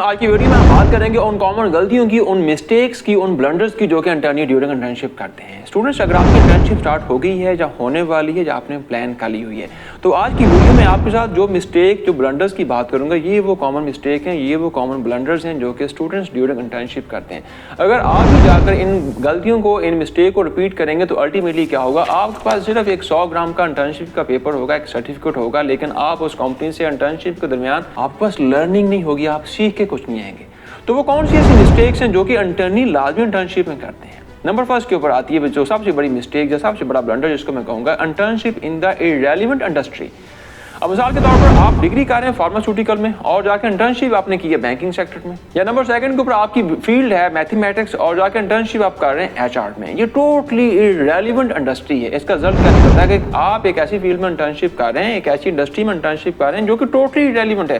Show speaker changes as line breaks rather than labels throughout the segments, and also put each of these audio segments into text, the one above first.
आज की वीडियो में हम बात करेंगे उन कॉमन गलतियों की, उन मिस्टेक्स की, उन ब्लंडर्स की जो कि इंटर्नी ड्यूरिंग इंटर्नशिप करते हैं स्टूडेंट्स। अगर आपकी इंटर्नशिप स्टार्ट हो गई है या होने वाली है या आपने प्लान कर ली हुई है, तो आज की वीडियो में आपके साथ जो मिस्टेक, जो ब्लंडर्स की बात करूंगा, ये वो कॉमन मिस्टेक हैं, ये वो कॉमन ब्लंडर्स हैं जो कि स्टूडेंट्स ड्यूरिंग इंटर्नशिप करते हैं। अगर आप भी जाकर इन गलतियों को, इन मिस्टेक को रिपीट करेंगे तो अल्टीमेटली क्या होगा, आपके पास सिर्फ एक 100 ग्राम का इंटर्नशिप का पेपर होगा, एक सर्टिफिकेट होगा, लेकिन आप उस कंपनी से इंटर्नशिप के दरमियान आपके पास लर्निंग नहीं होगी, आप सीख के कुछ नहीं आएंगे। तो वो कौन सी ऐसी मिस्टेक्स हैं जो कि इंटर्नी लाजमी इंटर्नशिप में करते हैं। नंबर फर्स्ट के ऊपर आती है जो सबसे बड़ी मिस्टेक, जो सबसे बड़ा ब्लंडर जिसको मैं कहूँगा, internship in the irrelevant industry. अब मिसाल के तौर पर आप डिग्री कर रहे हैं फार्मास्यूटिकल में और जाकर इंटर्नशिप आपने की है बैंकिंग सेक्टर में, या नंबर सेकंड के ऊपर आपकी फील्ड है मैथमेटिक्स और जाकर इंटर्नशिप आप कर रहे हैं एचआर में। ये टोटली इररेलेवेंट इंडस्ट्री है। इसका रिजल्ट क्या निकलता है कि आप एक ऐसी फील्ड में इंटर्नशिप कर रहे हैं, एक ऐसी इंडस्ट्री में इंटर्नशिप कर रहे हैं जो कि टोटली इररेलेवेंट है।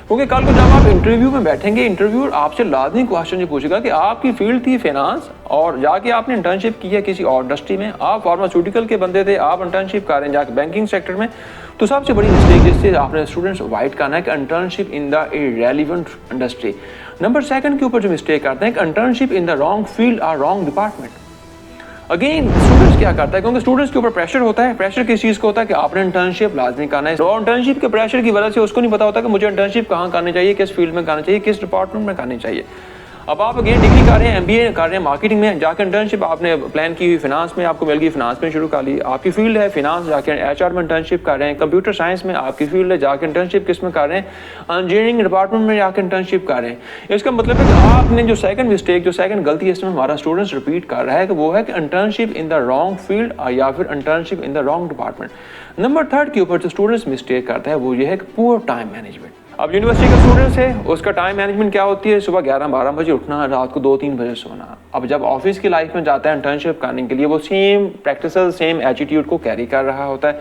क्योंकि कल को जब आप इंटरव्यू में बैठेंगे, इंटरव्यूअर आपसे लाजमी क्वेश्चन ये पूछेगा कि आपकी फील्ड थी फाइनेंस और जाके आपने इंटर्नशिप की है किसी और इंडस्ट्री में, आप फार्मास्यूटिकल के बंदे थे, आप इंटर्नशिप कर रहे हैं जाके बैंकिंग सेक्टर में। तो सबसे बड़ी मिस्टेक जिससे आपने स्टूडेंट्स अवॉइड करना है कि internship in the irrelevant industry. Number second के ऊपर जो मिस्टेक करते हैं कि internship in the wrong field और रॉन्ग डिपार्टमेंट। अगेन स्टूडेंट्स क्या करता है, क्योंकि स्टूडेंट्स के ऊपर प्रेशर होता है। प्रेशर किस चीज़ का होता है कि आपने इंटर्नशिप लाजमी करना है, और इंटर्नशिप के प्रेशर की वजह से उसको नहीं पता होता कि मुझे इंटर्नशिप कहाँ करनी चाहिए, किस फील्ड में करनी चाहिए, किस डिपार्टमेंट में करनी चाहिए। अब आप अगेन डिग्री कर रहे हैं, एमबीए कर रहे हैं मार्केटिंग में, जाकर इंटर्नशिप आपने प्लान की हुई फिनांस में, आपको मिल गई, फिनांस में शुरू कर ली, आपकी फील्ड है फिनांस, जाकर एचआर में इंटर्नशिप कर रहे हैं। कंप्यूटर साइंस में आपकी फील्ड है, जाकर इंटर्नशिप किस में कर रहे हैं, इंजीनियरिंग डिपार्टमेंट में जाकर इंटर्नशिप कर रहे हैं। इसका मतलब है कि आपने जो सेकंड मिस्टेक, जो सेकंड गलती इसमें हमारा स्टूडेंट्स रिपीट कर रहा है कि वो है कि internship in the wrong field या फिर internship in the wrong department. Number third के ऊपर जो स्टूडेंट्स मिस्टेक करता है वो ये है कि पुअर टाइम मैनेजमेंट। अब यूनिवर्सिटी का स्टूडेंट्स है, उसका टाइम मैनेजमेंट क्या होती है, सुबह 11-12 बजे उठना, रात को 2-3 बजे सोना। अब जब ऑफिस की लाइफ में जाता है इंटर्नशिप करने के लिए, वो सेम प्रैक्टिस, सेम एटीट्यूड को कैरी कर रहा होता है।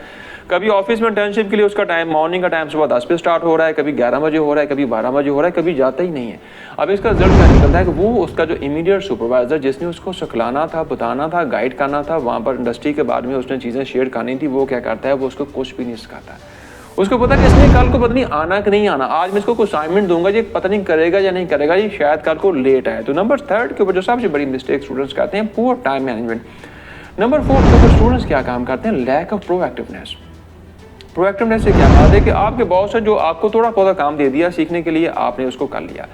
कभी ऑफिस में इंटर्नशिप के लिए उसका टाइम, मॉर्निंग का टाइम सुबह 10 बजे स्टार्ट हो रहा है, कभी 11 बजे हो रहा है, कभी 12 बजे हो रहा है, कभी जाता ही नहीं है। अब इसका रिजल्ट क्या निकलता है कि वो उसका जो इमीडिएट सुपरवाइजर जिसने उसको सिखलाना था, बताना था, गाइड करना था, वहाँ पर इंडस्ट्री के बारे में उसने चीज़ें शेयर करनी थी, वो क्या करता है, वो उसको कुछ भी नहीं सिखाता। उसको पता है कि इसने कल को पता नहीं आना कि नहीं आना, आज मैं इसको कुछ असाइनमेंट दूंगा, ये पता नहीं करेगा या नहीं करेगा, ये शायद कल को लेट आए। तो नंबर थर्ड के ऊपर जो सबसे बड़ी मिस्टेक स्टूडेंट्स करते हैं, poor time management. Number fourth के ऊपर स्टूडेंट्स क्या काम करते हैं, लैक ऑफ प्रोएक्टिवनेस। प्रोएक्टिवनेस से क्या बात है कि आपके बॉस है जो आपको थोड़ा बहुत काम दे दिया सीखने के लिए, आपने उसको कर लिया।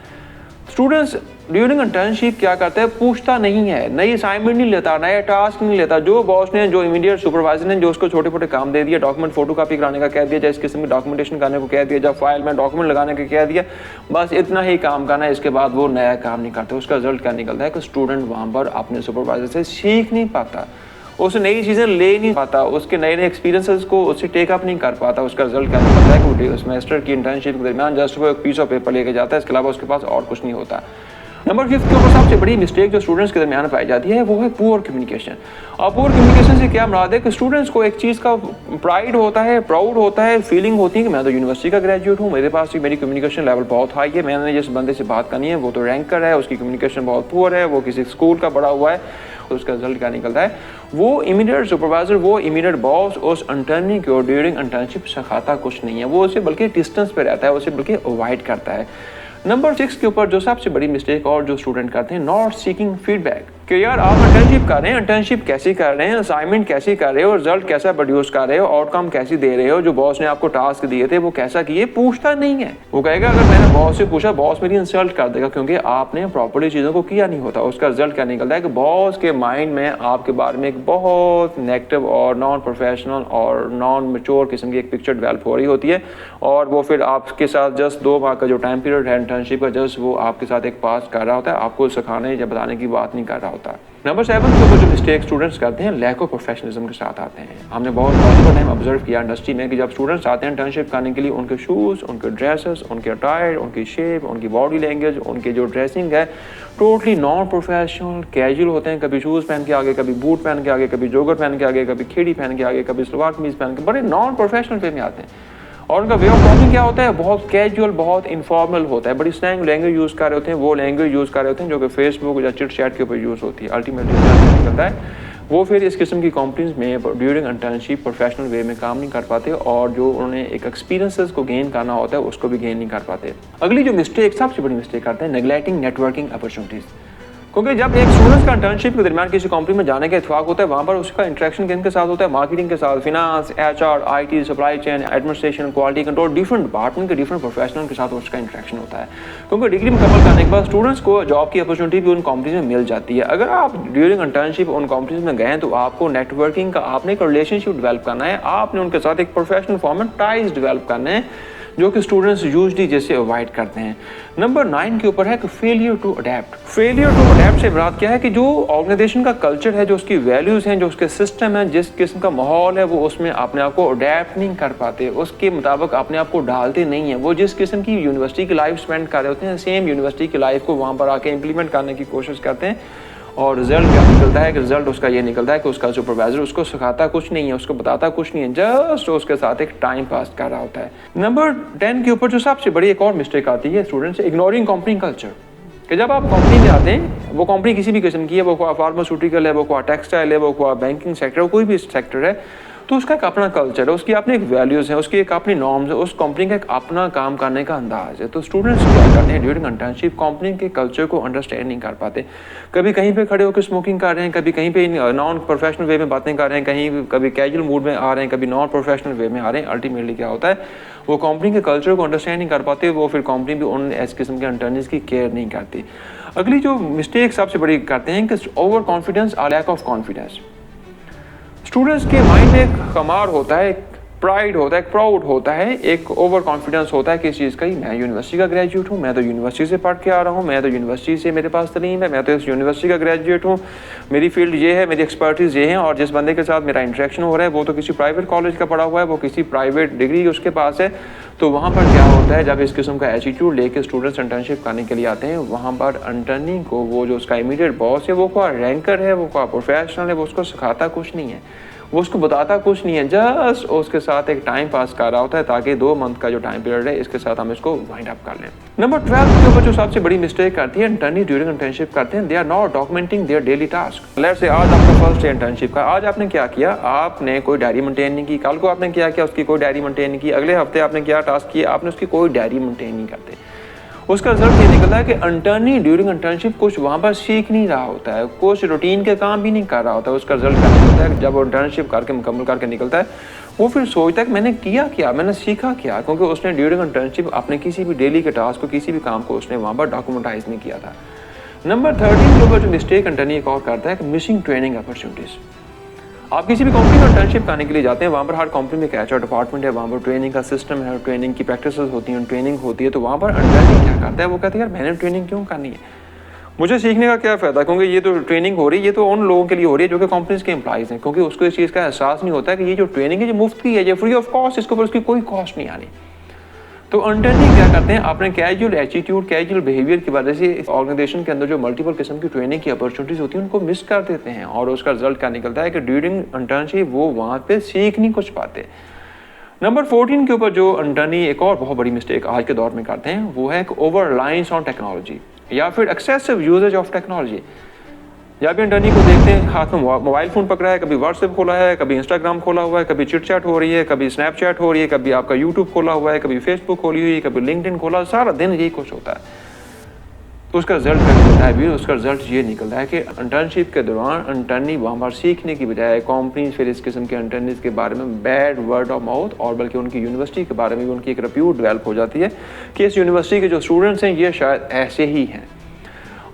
स्टूडेंट्स ड्यूरिंग इंटर्नशिप क्या करता है, पूछता नहीं है, नई असाइनमेंट नहीं लेता, नया टास्क नहीं लेता। जो बॉस ने, जो इमीडिएट सुपरवाइजर ने जो उसको छोटे छोटे काम दे दिया, डॉक्यूमेंट फोटो कॉपी कराने का कह दिया, या इस किस्म की डॉक्यूमेंटेशन करने को कह दिया, या फाइल में डॉक्यूमेंट लगाने का कह दिया, बस इतना ही काम करना है, इसके बाद वो नया काम नहीं करता। उसका रिजल्ट क्या निकलता है कि स्टूडेंट वहाँ पर अपने सुपरवाइजर से सीख नहीं पाता, उसे नई चीज़ें ले नहीं पाता, उसके नए नए एक्सपीरियंसेस को उससे टेकअप नहीं कर पाता। उसका रिजल्ट क्या निकलता है कि वो सेमेस्टर की इंटर्नशिप के दरमियान जस्ट वो एक पीस ऑफ पेपर लेके जाता है, इसके अलावा उसके पास और कुछ नहीं होता। नंबर फिफ्थ के ऊपर सबसे बड़ी मिस्टेक जो स्टूडेंट्स के दरमियान पाई जाती है वो है पुअर कम्युनिकेशन। और पुअर कम्युनिकेशन से क्या मुराद है कि स्टूडेंट्स को एक चीज़ का प्राइड होता है, प्राउड होता है, फीलिंग होती है कि मैं तो यूनिवर्सिटी का ग्रेजुएट हूँ, मेरे पास मेरी कम्युनिकेशन लेवल बहुत हाई है, मैंने जिस बंदे से बात करनी है वो तो रैंकर है, उसकी कम्युनिकेशन बहुत पुअर है, वो किसी स्कूल का पढ़ा हुआ है। उसका रिजल्ट क्या निकलता है, वो इमीडिएट सुपरवाइजर, वो इमीडिएट बॉस उस इंटर्नी को ड्यूरिंग इंटर्नशिप सिखाता कुछ नहीं है, वो उसे बल्कि डिस्टेंस पे रहता है, उसे बल्कि अवॉइड करता है। नंबर 6 के ऊपर जो सबसे बड़ी मिस्टेक और जो स्टूडेंट करते हैं, नॉट सीकिंग फीडबैक, कि यार आप इंटर्नशिप कर रहे हैं, इंटर्नशिप कैसी कर रहे हैं, असाइनमेंट कैसी कर रहे हो, रिजल्ट कैसा प्रोड्यूस कर रहे हो, आउटकम कैसी दे रहे हो, जो बॉस ने आपको टास्क दिए थे वो कैसा किए, पूछता नहीं है। वो कहेगा अगर मैंने बॉस से पूछा बॉस मेरी इंसल्ट कर देगा, क्योंकि आपने प्रॉपर्ली चीज़ों को किया नहीं होता। उसका रिजल्ट क्या निकलता है कि बॉस के माइंड में आपके बारे में एक बहुत नेगेटिव और नॉन प्रोफेशनल और नॉन मैच्योर किस्म की एक पिक्चर डेवलप हो रही होती है, और वो फिर आपके साथ जस्ट 2 माह का जो टाइम पीरियड है इंटर्नशिप का, जस्ट वो आपके साथ एक पास कर रहा होता है, आपको सिखाने या बताने की बात नहीं कर रहा होता। नंबर 7 के ऊपर जो मिस्टेक स्टूडेंट्स करते हैं, लैक ऑफ प्रोफेशनलिज्म के साथ आते हैं। हमने बहुत टाइम ऑब्जर्व किया इंडस्ट्री में कि जब स्टूडेंट्स आते हैं इंटर्नशिप करने के लिए, उनके शूज़, उनके ड्रेसेस, उनके अटायर, उनकी शेप, उनकी बॉडी लैंग्वेज, उनकी जो ड्रेसिंग है टोटली नॉन प्रोफेशनल, कैजुअल होते हैं। कभी शूज़ पहन के आगे, कभी बूट पहन के आगे, कभी जोगर पहन के आगे, कभी खेड़ी पहन के आगे, कभी सलवार कमीज पहन के, बड़े नॉन प्रोफेशनल वे में आते हैं। और उनका वे ऑफ टॉकिंग क्या होता है, बहुत कैजुअल, बहुत इनफॉर्मल होता है, बड़ी स्लैंग लैंग्वेज यूज़ कर रहे होते हैं, वो लैंग्वेज यूज़ कर रहे होते हैं जो कि फेसबुक या चिट चैट के ऊपर यूज़ होती है। अल्टीमेटली निकलता है वो फिर इस किस्म की कंपनीज में ड्यूरिंग इंटर्नशिप प्रोफेशनल वे में काम नहीं कर पाते और जो उन्होंने एक एक्सपीरियंसेस को गेन करना होता है उसको भी गेन नहीं कर पाते। अगली जो मिस्टेक, सबसे बड़ी मिस्टेक करते हैं, नेग्लेक्टिंग नेटवर्किंग अपॉर्चुनिटीज़। क्योंकि जब एक स्टूडेंट्स का इंटर्नशिप के दरमियान किसी कंपनी में जाने का इत्तेफाक होता है, वहाँ पर उसका इंटरेक्शन किन के साथ होता है? मार्केटिंग के साथ, finance, HR, IT, supply chain, administration, quality control, different department के डिफरेंट प्रोफेशनल के साथ उसका इंटरेक्शन होता है। क्योंकि डिग्री मुकम्मल करने के बाद स्टूडेंट्स को जॉब की अपॉर्चुनिटी भी उन कंपनीज में मिल जाती है। अगर आप ड्यूरिंग इंटर्नशिप उन कंपनीज में गए तो आपको नेटवर्किंग का, आपने एक रिलेशनशिप डेवलप करना है, आपने उनके साथ एक प्रोफेशनल फॉर्म में टाइज डेवलप करने हैं, जो कि स्टूडेंट्स यूजली जैसे अवॉइड करते हैं। नंबर 9 के ऊपर है कि failure to adapt. Failure to adapt से मुराद क्या है कि जो ऑर्गेनाइजेशन का कल्चर है, जो उसकी वैल्यूज़ हैं, जो उसके सिस्टम है, जिस किस्म का माहौल है, वो उसमें अपने आप को अडेप्ट नहीं कर पाते, उसके मुताबिक अपने आप को डालते नहीं हैं। वो जिस किस्म की यूनिवर्सिटी की लाइफ स्पेंड कर रहे होते हैं, सेम यूनिवर्सिटी की लाइफ को वहाँ पर आके इम्प्लीमेंट करने की कोशिश करते हैं और रिजल्ट क्या निकलता है कि रिजल्ट उसका ये निकलता है कि उसका सुपरवाइजर उसको सिखाता कुछ नहीं है, उसको बताता कुछ नहीं है, जस्ट उसके साथ एक टाइम पास कर रहा होता है। नंबर 10 के ऊपर जो सबसे बड़ी एक और मिस्टेक आती है स्टूडेंट्स, इग्नोरिंग कंपनी कल्चर। कि जब आप कंपनी में आते हैं, वो कंपनी किसी भी किस्म की है, वो फार्मास्यूटिकल है, वो टेक्सटाइल है, वो बैंकिंग सेक्टर है, कोई भी सेक्टर है, तो उसका एक अपना कल्चर है, उसकी अपनी एक वैल्यूज़ हैं, उसकी एक अपनी नॉर्म्स है, उस कंपनी का एक अपना काम करने का अंदाज है। तो स्टूडेंट्स क्या करते हैं ड्यूरिंग इंटर्नशिप, कंपनी के कल्चर को अंडरस्टैंड नहीं कर पाते। कभी कहीं पे खड़े होकर स्मोकिंग कर रहे हैं, कभी कहीं पे नॉन प्रोफेशनल वे में बातें कर रहे हैं, कभी कैजुअल मूड में आ रहे हैं, कभी नॉन प्रोफेशनल वे में आ रहे हैं। अल्टीमेटली क्या होता है, वो कंपनी के कल्चर को अंडरस्टैंड नहीं कर पाते, वो फिर कंपनी भी उन इस किस्म के इंटर्नशिप की केयर नहीं करती। अगली जो मिस्टेक सबसे बड़ी करते हैं कि ओवर कॉन्फिडेंस और लैक ऑफ कॉन्फिडेंस। स्टूडेंट्स के माइंड में एक खमार होता है, एक प्राइड होता है, एक प्राउड होता है, एक ओवर कॉन्फिडेंस होता है किस चीज़ का ही, मैं यूनिवर्सिटी का ग्रेजुएट हूँ, मैं तो यूनिवर्सिटी से पढ़ के आ रहा हूँ, मैं तो यूनिवर्सिटी से मेरे पास तलीम है, मैं तो इस यूनिवर्सिटी का ग्रेजुएट हूँ, मेरी फील्ड ये है, मेरी एक्सपर्टीज़ ये है, और जिस बंदे के साथ मेरा इंटरेक्शन हो रहा है वो तो किसी प्राइवेट कॉलेज का पढ़ा हुआ है, वो किसी प्राइवेट डिग्री उसके पास है। तो वहाँ पर क्या होता है, जब इस किस्म का एटीट्यूड लेके स्टूडेंट्स इंटर्नशिप करने के लिए आते हैं, वहाँ पर इंटर्निंग को वो जो उसका इमीडिएट बॉस है, वो कोई रैंकर है, वो कोई प्रोफेशनल है, वो उसको सिखाता कुछ नहीं है, वो उसको बताता कुछ नहीं है, जस्ट उसके साथ एक टाइम पास कर रहा होता है ताकि 2 मंथ का जो टाइम पीरियड है इसके साथ हम इसको वाइंड अप कर लें। नंबर 12 के ऊपर जो सबसे बड़ी मिस्टेक करती है इंटर्नी ड्यूरिंग इंटर्नशिप करते हैं, they are not documenting their daily task. Let's say आज आपका फर्स्ट डे इंटर्नशिप का, आज आपने क्या किया, आपने कोई डायरी मेंटेन नहीं की, कल को आपने क्या किया, उसकी कोई डायरी मेंटेन नहीं की, अगले हफ्ते आपने क्या टास्क किया, आपने उसकी कोई डायरी मेंटेन नहीं करते। उसका रिजल्ट ये निकलता है कि इंटर्नी ड्यूरिंग इंटर्नशिप कुछ वहाँ पर सीख नहीं रहा होता है, कुछ रूटीन के काम भी नहीं कर रहा होता है। उसका रिजल्ट क्या निकलता है, जब वो इंटर्नशिप करके मुकम्मल करके निकलता है, वो फिर सोचता है कि मैंने किया क्या, मैंने सीखा क्या, क्योंकि उसने ड्यूरिंग इंटर्नशिप अपने किसी भी डेली के टास्क को, किसी भी काम को उसने वहाँ पर डॉक्यूमेंटाइज नहीं किया था। नंबर 13 के ऊपर जो मिस्टेक इंटर्नी एक और करता है कि मिसिंग ट्रेनिंग अपॉर्चुनिटीज़। आप किसी भी कंपनी में इंटर्नशिप करने के लिए जाते हैं, वहाँ पर हर कंपनी में एक HR डिपार्टमेंट है, वहाँ पर ट्रेनिंग का सिस्टम है, ट्रेनिंग की प्रैक्टिसेस होती हैं, ट्रेनिंग होती है। तो वहाँ पर इंटर्नी क्या करता है, वो कहते हैं यार मैंने ट्रेनिंग क्यों करनी है, मुझे सीखने का क्या फ़ायदा, क्योंकि ये तो ट्रेनिंग हो रही है, ये तो उन लोगों के लिए हो रही है जो कि कंपनीज के एम्प्लॉइज़ हैं, क्योंकि उसको इस चीज़ का एहसास नहीं होता है कि ये जो ट्रेनिंग है ये मुफ्त की है, ये फ्री ऑफ कॉस्ट, इसके ऊपर उसकी कोई कॉस्ट नहीं आनी। तो इंटर्नी क्या करते हैं, अपने कैजुअल एटीट्यूड, कैजुअल बिहेवियर की वजह से ऑर्गेनाइजेशन के अंदर जो मल्टीपल किस्म की ट्रेनिंग की अपॉर्चुनिटीज़ होती हैं उनको मिस कर देते हैं, और उसका रिजल्ट क्या निकलता है कि ड्यूरिंग इंटर्नशिप वो वहाँ पे सीख नहीं कुछ पाते। नंबर 14 के ऊपर जो इंटर्नी एक और बहुत बड़ी मिस्टेक आज के दौर में करते हैं, वो है ओवर रिलायंस ऑन टेक्नोलॉजी या फिर एक्सेसिव यूजेज ऑफ टेक्नोलॉजी। जब भी इंटर्नी को देखते हैं हाथ में मोबाइल फ़ोन पकड़ा है, कभी व्हाट्सएप खोला है, कभी इंस्टाग्राम खोला हुआ है, कभी चिट चैट हो रही है, कभी स्नैपचैट हो रही है, कभी आपका यूट्यूब खोला हुआ है, कभी फेसबुक खोली हुई है, कभी लिंक्डइन खोला, सारा दिन यही कुछ होता है। तो उसका रिजल्ट क्या निकलता है भी, उसका रिजल्ट ये निकलता है कि इंटर्नशिप के दौरान इंटर्नी वहाँ पर सीखने की बजाय कंपनी फिर इस किस्म के इंटर्नीज के बारे में बैड वर्ड ऑफ माउथ, और बल्कि उनकी यूनिवर्सिटी के बारे में भी उनकी एक रिप्यूट डेवलप हो जाती है कि इस यूनिवर्सिटी के जो स्टूडेंट्स हैं ये शायद ऐसे ही हैं।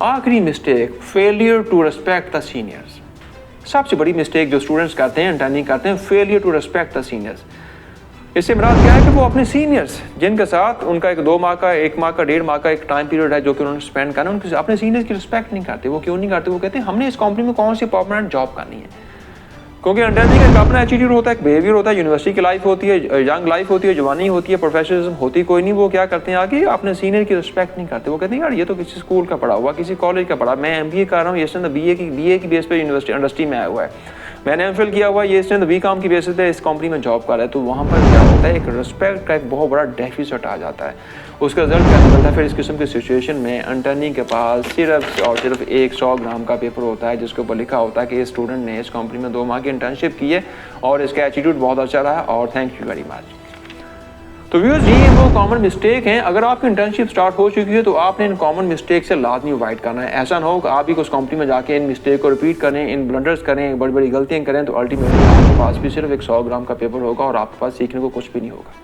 आखिरी mistake, failure to respect the seniors. सबसे बड़ी मिस्टेक जो स्टूडेंट्स करते हैं, इंटर्निंग करते हैं, failure to respect the seniors. इससे मुराद क्या है कि वो अपने सीनियर्स जिनके साथ उनका एक 2 माह का, 1 माह का, 1.5 माह का एक टाइम पीरियड है जो कि उन्होंने स्पेंड करना है, उनके अपने सीनियर्स की रिस्पेक्ट नहीं करते। वो क्यों नहीं करते, वो कहते हैं हमने इस कंपनी में कौन सी परमानेंट जॉब करनी है, क्योंकि इंटर्नी का अपना एटीट्यूड होता है, एक बिहेवियर होता है, यूनिवर्सिटी की लाइफ होती है, यंग लाइफ होती है, जवानी होती है, प्रोफेशनलिज्म होती कोई नहीं। वो क्या करते हैं आगे अपने सीनियर की रिस्पेक्ट नहीं करते। वो कहते हैं यार ये तो किसी स्कूल का पढ़ा हुआ, किसी कॉलेज का पढ़ा, मैं MBA कर रहा हूँ, ये इसने BA की बेस पे यूनिवर्सिटी इंडस्ट्री में आया हुआ है, मैंने MPhil किया हुआ है, ये इसने BCom की बेसिस पे इस कंपनी में जॉब कर रहा है। तो वहाँ पर क्या होता है, एक रिस्पेक्ट का एक बहुत बड़ा डेफिसिट आ जाता है। उसका रिजल्ट क्या निकलता है। फिर इस किस्म की सिचुएशन में अटर्नी के पास सिर्फ और सिर्फ एक 100 ग्राम का पेपर होता है जिसके ऊपर लिखा होता है कि इस स्टूडेंट ने इस कंपनी में 2 माह की इंटर्नशिप की है और इसका एटीट्यूड बहुत अच्छा रहा और थैंक यू वेरी मच। तो व्यूअर्स, ये वो कॉमन मिस्टेक हैं। अगर आपकी इंटर्नशिप स्टार्ट हो चुकी है तो आपने इन कॉमन मिस्टेक से लाजमी अवॉइड करना है। ऐसा ना हो कि आप ही उस कंपनी में जाके इन मिस्टेक को रिपीट करें, इन ब्लंडर्स करें, बड़ी बड़ी गलतियां करें, तो अल्टीमेटली आपके पास भी सिर्फ एक 100 ग्राम का पेपर होगा और आपके पास सीखने को कुछ भी नहीं होगा।